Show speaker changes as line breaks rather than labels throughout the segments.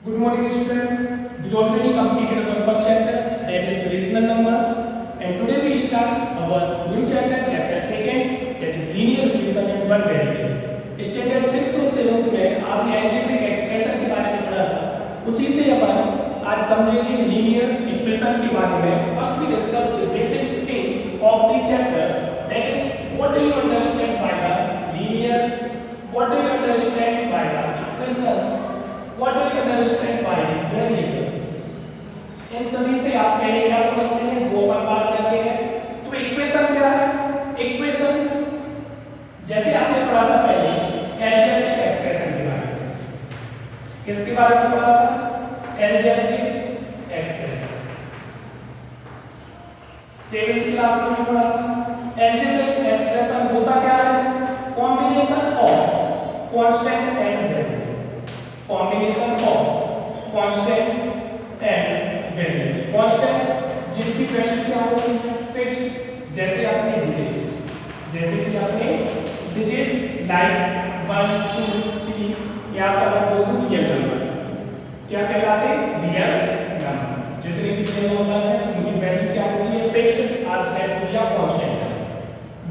Good morning student. We already completed our first chapter, that is rational number, and today we start our new chapter, chapter second, that is linear equation and one variable. Standard 6 और 7 में आपने algebraic expression के बारे में पढ़ा था, उसी से अपन आज समझेंगे लीनियर इक्वेशन के बारे में. First we discuss the basic thing of the chapter, that is what do you understand by the linear, what do you understand by the equation, what do you understand by variable. इन सभी से आप पहले क्या समझते हैं वो अपन बात करते हैं. तो इक्वेशन क्या है? इक्वेशन जैसे आपने पढ़ा था पहले अलजेब्रिक एक्सप्रेशन के बारे में. किसके बारे में पढ़ा था? Algebraic expression. 7th क्लास में पढ़ा था. अलजेब्रिक एक्सप्रेशन होता क्या है? Combination of constant and variable. combination of constant and variable. constant जिनकी वैल्यू क्या होती है? फिक्स्ड. जैसे आपने डिजिट्स, जैसे कि आपने डिजिट्स लाइक 1 2 3 या फिर आप बोल दो रियल नंबर. क्या कहलाते हैं? Real number. जितने भी रियल नंबर है उनकी वैल्यू क्या होती है? फिक्स्ड. आप सेट हो गया कांस्टेंट.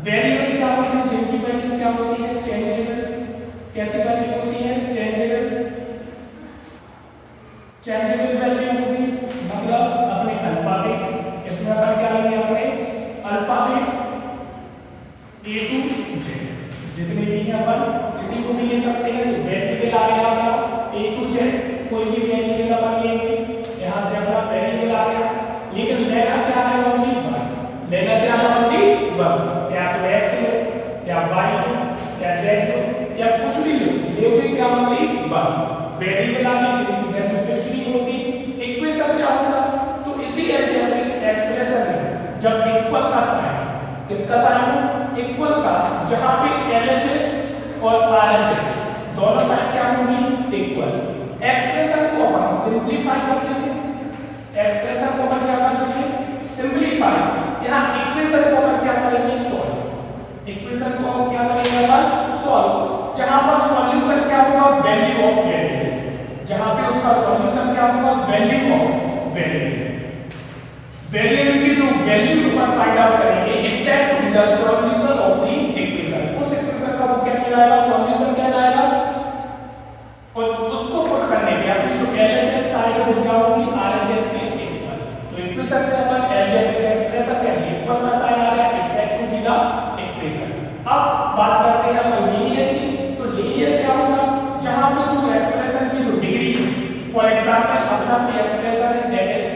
वेरिएबल क्या होती है? जिनकी वैल्यू क्या होती है? चेंजेबल. कैसी वैल्यू होती है? चेंजेबल. चेंजेबल वैल्यू होगी मतलब अपने अल्फाबेट, इसमें अपन क्या लेंगे? अपने अल्फाबेट A to Z जितने भी हैं अपन किसी को भी ले सकते हैं. तो वेरिएबल आ गया अपना A to Z, कोई भी वेरिएबल अपन लेंगे, यहाँ से अपना वेरिएबल आ गया. लेकिन लेना क्या है? ओनली 1. लेना क्या है? ओनली 1. या तो x लो या y लो या z लो या कुछ भी लो, लेओगे क्या? ओनली 1. वेरिएबल आ गई जिनकी वैल्यू फिक्स्ड नहीं होगी. इक्वेशन क्या होता? तो इसी अलजेब्रिक एक्सप्रेशन में जब इक्वल का साइन, किसका साइन हो? इक्वल का, जहां पे LHS और RHS दोनों साइन क्या होंगी? इक्वल. एक्सप्रेशन को अपन सिंपलीफाई करते थे. एक्सप्रेशन को अपन क्या करते थे? सिंपलीफाई. यहां इक्वेशन को अपन क्या करेंगे? सॉल्व. इक्वेशन को हम क्या करेंगे? अपन सॉल्व. जहां पर सॉल्यूशन क्या होगा? Value of variable. जहां पे उसका सॉल्यूशन क्या होगा? Value of variable. वेरिएबल की जो वैल्यू ऊपर फाइंड आउट करेंगे is set to be the solution of the equation. उस इक्वेशन का वो क्या कहलाएगा? सॉल्यूशन कहलाएगा. और उसको पुट करने के बाद जो LHS साइड है वो क्या होगी? RHS के इक्वल. तो इक्वेशन में अपन अलजेब्रिक एक्सप्रेशन के इक्वल का साइन आ जाए, is set to be the equation. अब बात करते हैं अपन लीनियर की. तो लीनियर क्या होगा? जहां पे जो एक्सप्रेशन की जो डिग्री है, फॉर एग्जांपल अपना कोई एक्सप्रेशन है दैट इज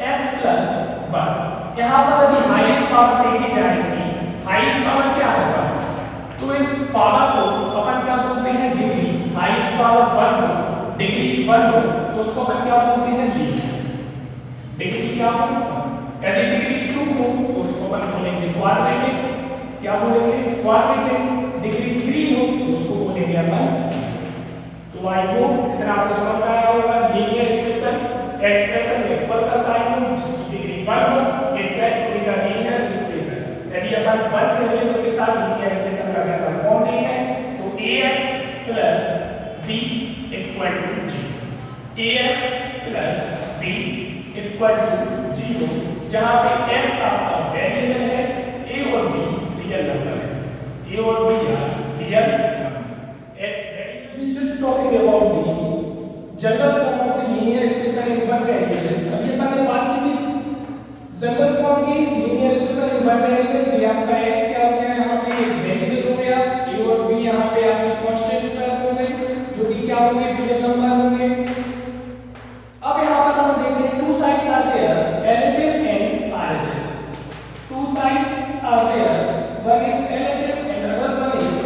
x + 1. यहां पर यदि हाईएस्ट पावर देखी जाए, इसकी हाईएस्ट पावर क्या होगा? तो इस पावर को अपन क्या बोलते हैं? डिग्री. हाईएस्ट पावर 1 हो, डिग्री 1 हो, तो उसको अपन क्या बोलते हैं? लीनियर. डिग्री क्या हो? यदि डिग्री 2 हो तो उसको अपन बोलेंगे क्वाड्रेटिक. क्या बोलेंगे? क्वाड्रेटिक. डिग्री 3 हो तो उसको बोलेंगे अपन. तो आई होप इतना आपको समझ में आया होगा. लीनियर इक्वेशन एक्सप्रेशन में इक्वल का साइन हो जिसकी डिग्री 1 हो, is set to be the linear equation. यदि अपन 1 वेरिएबल के साथ लीनियर इक्वेशन का जनरल फॉर्म देखें तो ax + b = 0. ax + b = 0, जहां पे x आपका वेरिएबल है, a और b रियल नंबर है. a और b real number. x we just talking about the general form of the linear equation in one variable. अभी अपन ने बात की थी जनरल फॉर्म की linear equation in one variable. जी आपका x क्या हो गया? यहाँ पे एक वेरिएबल हो गया, a और b यहाँ पे आपके कांस्टेंट टर्म हो गए जो कि क्या होंगे? रियल नंबर होंगे. अब यहाँ पर हम देखें two sides are there, LHS and RHS. Two sides are there, one is LHS and other one is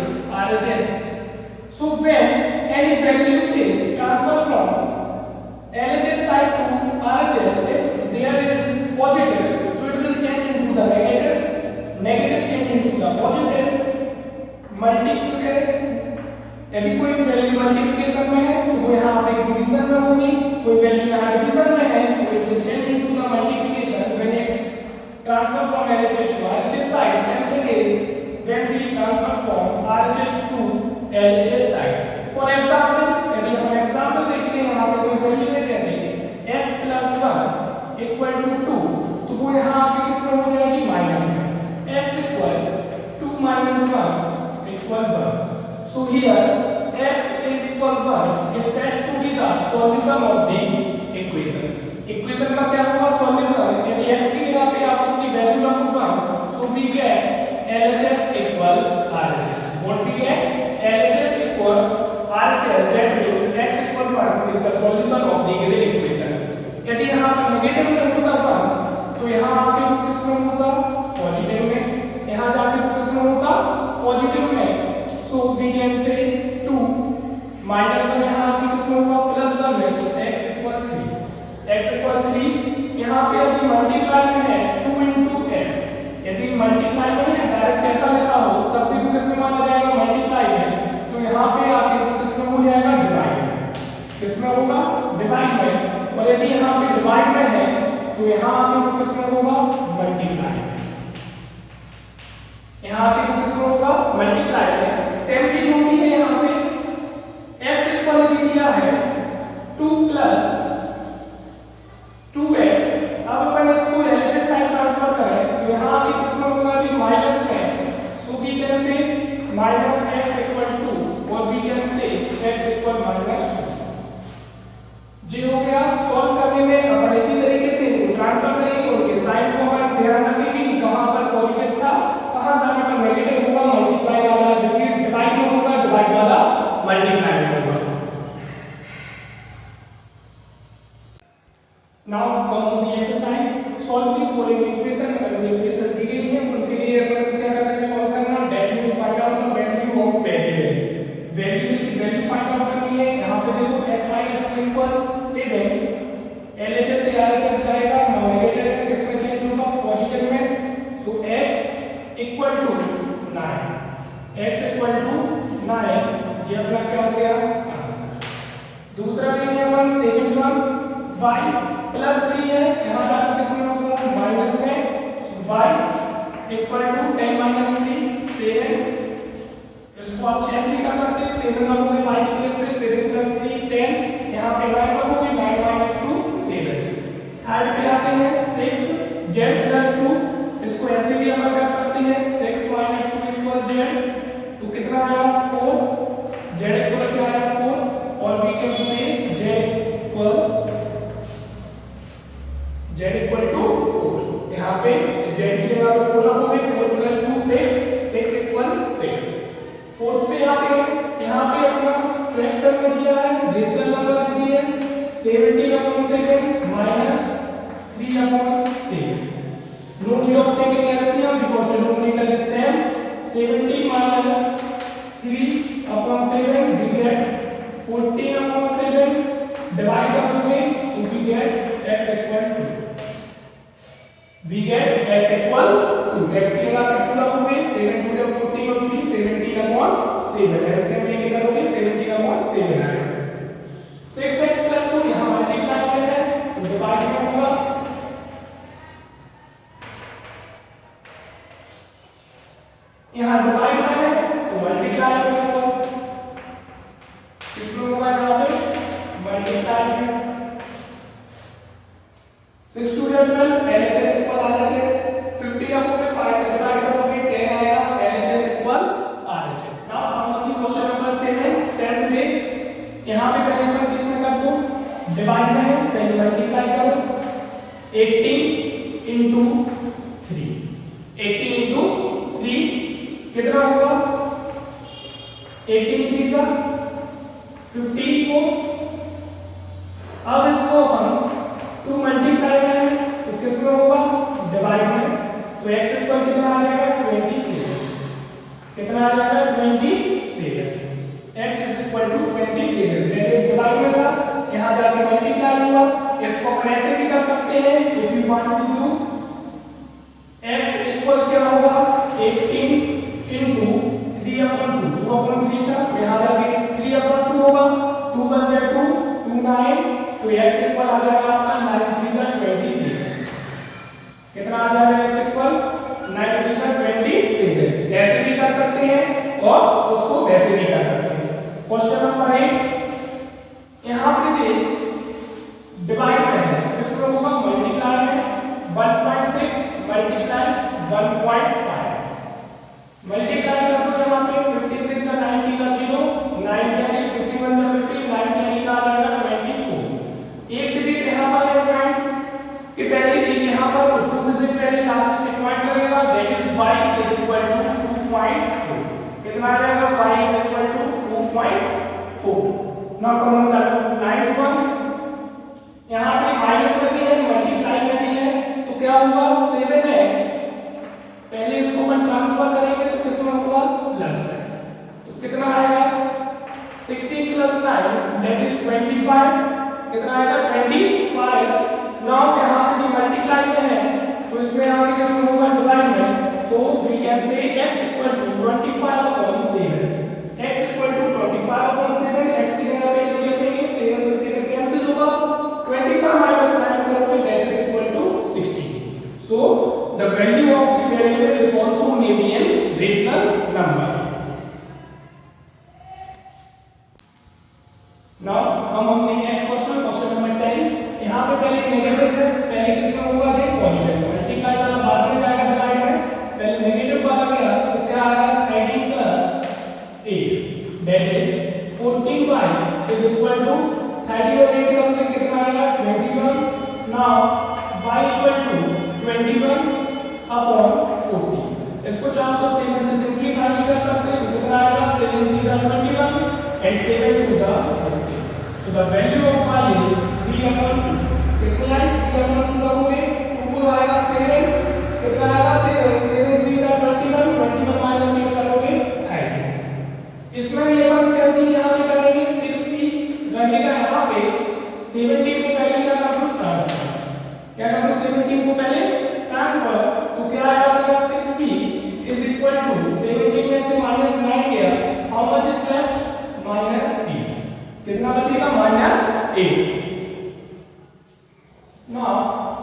RHS. So when any value is transferred from LHS side to RHS, if there is positive, so it will change into the negative, negative change into the positive. Multiply करें, यदि कोई value multiplication में है तो वो यहाँ पे division में होगी, कोई वैल्यू यहाँ डिवीजन में है so it will change into the multiplication when it's transfer from LHS to RHS side. Same thing is when we transfer from RHS to LHS side. For example, यदि हम example देखते हैं, यहाँ पे कोई वैल्यू है यहाँ आपके किसमें हो जाएगी माइनस में, x equal 2 minus 1 equal 1. So here x is equal 1 is said to be the solution of the equation. Equation का क्या होगा solution, यदि x की जगह पे आप उसकी वैल्यू रखो 1, so we get LHS equal RHS. What we get LHS equal RHS, that means x equal 1 is the solution of the given equation. यदि यहाँ पर नेगेटिव में होता 1 तो यहाँ आके किसमें होता पॉजिटिव में, यहाँ जाके किसमें होता पॉजिटिव में. सो वी कैन से 2 माइनस में यहाँ आके किसमें होगा प्लस 1 में. So x equal 3, x equal 3. यहाँ पे यदि मल्टीप्लाई में है 2 into x, यदि मल्टीप्लाई में है डायरेक्ट ऐसा लिखा हो तब भी किसमें माना जाएगा मल्टीप्लाई में. तो यहाँ पे आके किसमें हो जाएगा डिवाइड में, किसमें होगा डिवाइड में. और यदि यहाँ पे डिवाइड में है तो यहाँ आके किसमें होगा मल्टीप्लाई में, यहाँ आके किसमें होगा मल्टीप्लाई में. सेम चीज होती है यहाँ से x इक्वल दिया है 2 plus 2x. अब अपन इसको LHS साइड ट्रांसफर करें तो यहाँ आके किसमें होगा जी माइनस में. So we can say minus x equal 2 और we can say x equal minus 2. जी हो गया. सॉल्व करने में अपन इसी तरीके से ट्रांसफर करेंगे, उनके साइन को अपन ध्यान रखेंगे कि कहां पर पॉजिटिव था कहां जाने पर नेगेटिव होगा, मल्टीप्लाई वाला जबकि डिवाइड में होगा डिवाइड वाला मल्टीप्लाई में होगा. Now come on the exercise solve the following equation. अगर इक्वेशन दी गई है उनके लिए अपन क्या करना है सॉल्व करना. That means find out the value of variable. Variable की वैल्यू फाइंड आउट करनी है. यहां पे देखो x y इक्वल 7, LHS से RHS जाएगा, नेगेटिव में किसमें चेंज होगा पॉजिटिव में. So x equal to 9, x equal to 9. ये अपना क्या हो गया आंसर. दूसरा देखिए अपन सेकंड वन y प्लस 3 है, यहां जाकर किसमें होगा माइनस में. So y equal to 10 minus 3 7. इसको आप चेक भी कर सकते हैं. 7 रखोगे y की प्लेस में 7 plus 3 10, यहाँ पे 9 रखोगे 9 minus 2 7. थर्ड पे आते हैं 6 z plus 2. इसको ऐसे भी अपन कर सकते हैं 6 minus 2 equal z. तो कितना आया 4. z इक्वल क्या आया 4 और we can say z equal to 4. यहाँ पे z की जगह पे 4 रखोगे 4 plus 2 6 इक्वल 6. फोर्थ पे आते हैं. यहाँ पे अपना फ्रैक्शन में दिया है, रेशनल नंबर में दिया है 17/7 minus 3/7. No need of taking LCM because the denominator is same. 17 minus 3/7 we get 14/7. Divide कर दोगे तो we get x equal to. We get x equal to. x की जगह पे 2 रखोगे 7 2 जब 14 और 3 17/7. LCM लेके करोगे 17/7 आएगा. 6x plus 2 यहाँ मल्टीप्लाई में है तो डिवाइड में होगा. यहाँ डिवाइड में है तो मल्टीप्लाई में होगा. किसमें होगा यहाँ पे मल्टीप्लाई में. 6 2 12 LHS इक्वल RHS. 50 रखोगे 5 से डिवाइड करोगे 10 आएगा. LHS equal RHS. नाउ हम अपनी क्वेश्चन नंबर 7 सेट में यहाँ पे पहले अपन किसमें कर दो डिवाइड में है, पहले मल्टीप्लाई करो 18 into 3. 18 into 3 कितना होगा 18 3 सा 54. अब इसको हम 2 मल्टीप्लाई में है तो किसमें होगा डिवाइड में. तो x इक्वल कितना आ जाएगा 27. कितना आ जाएगा 27. x is equal to 27. पहले डिवाइड में था यहाँ जाके मल्टीप्लाई हुआ. इसको हम ऐसे भी कर सकते हैं if you want to do. x equal क्या होगा 18 into 3/2. 2/3 था यहाँ जाके 3/2 होगा. 2 बन गया 2 2 9. तो x इक्वल आ जाएगा आपका 9 3 27. कितना आ जाएगा x इक्वल 9 3 27. ऐसे भी कर सकते हैं और उसको वैसे भी कर सकते हैं. क्वेश्चन नंबर 8 यहाँ पे जी डिवाइड में है, इसमें होगा मल्टीप्लाई में 1.6 4। Now come on the ninth one, यहाँ पे माइनस में भी है मल्टीप्लाई में भी है, तो क्या होगा 7x, पहले इसको अपन ट्रांसफर करेंगे तो किसमें होगा प्लस में, तो कितना आएगा 16 प्लस 9 दैट इज 25, कितना आएगा 25। नाउ यहाँ पे जो मल्टीप्लाई में है तो इसमें आगे किसमें होगा डिवाइड में, so we can say x equal to 25/7, x equal to 25/7, x की जगह पे 2 लिखेंगे, 7 से 7 कैंसिल होगा, 25 minus 9 करोगे that is equal to 16. So the value of the variable is also may be an rational number. Now come on the next question, question number 10. यहाँ पे पहले नेगेटिव है, पहले किसमें होगा ये पॉजिटिव, मल्टीप्लाई वाला बाद में जाएगा डिवाइड में, पहले नेगेटिव वाला गया तो क्या आएगा 13 plus 8 that is 14y is equal to 30 और 8 का कितना आएगा 21। नाउ y इक्वल टू 21 अपॉन 40, इसको चाहो तो 7 से सिंपलीफाई कर सकते हैं, कितना आएगा 7 3 जा 21 एंड 7 2 जा 40, so the value of y is 3/2, कितना है 3/2 करोगे 2 को आएगा 7, कितना आएगा 7 7 3 जा 21 21 माइनस 8 करोगे 30। इसमें भी अपन सेम चीज यहाँ पे करेंगे, 60 रहेगा यहाँ पे, 17 को पहले क्या कर दो ट्रांसफर, क्या कर दो 17 को पहले ट्रांसफर, तो क्या आएगा अपना 60 इज इक्वल टू 17 में से माइनस 9 गया, हाउ मच इज लेफ्ट -8, कितना बचेगा -8। Now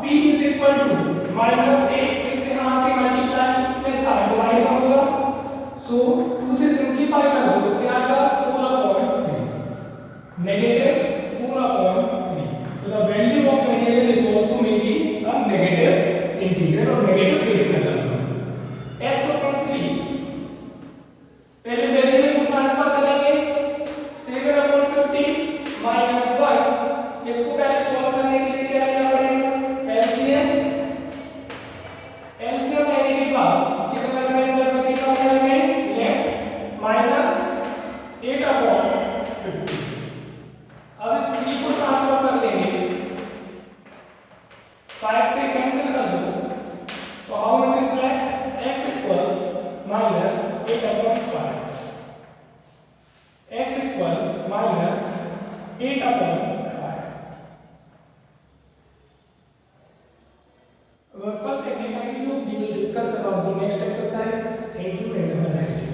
p is equal to -8, 6 यहाँ आके मल्टीप्लाई में था डिवाइड में होगा, so 2 से सिंपलीफाई कर दो तो क्या आएगा 4/3, negative 4/3, so the value of variable is also may be a negative integer or negative rational number। x/3 पहले वेरिएबल को ट्रांसफर करेंगे, 7/50 -1, इसको पहले सॉल्व करने के लिए क्या करना पड़ेगा एलसीएम, एलसीएम लेने के बाद कितना रिमाइंडर बचेगा हमारे में लेफ्ट -8/50। अब इस 3 को ट्रांसफर कर लेंगे, 5 से कैंसिल कर दो, तो how much is left x equal -8/5, x equal -8/5। Our first exercise, we will discuss about the next exercise. Thank you and have a nice day.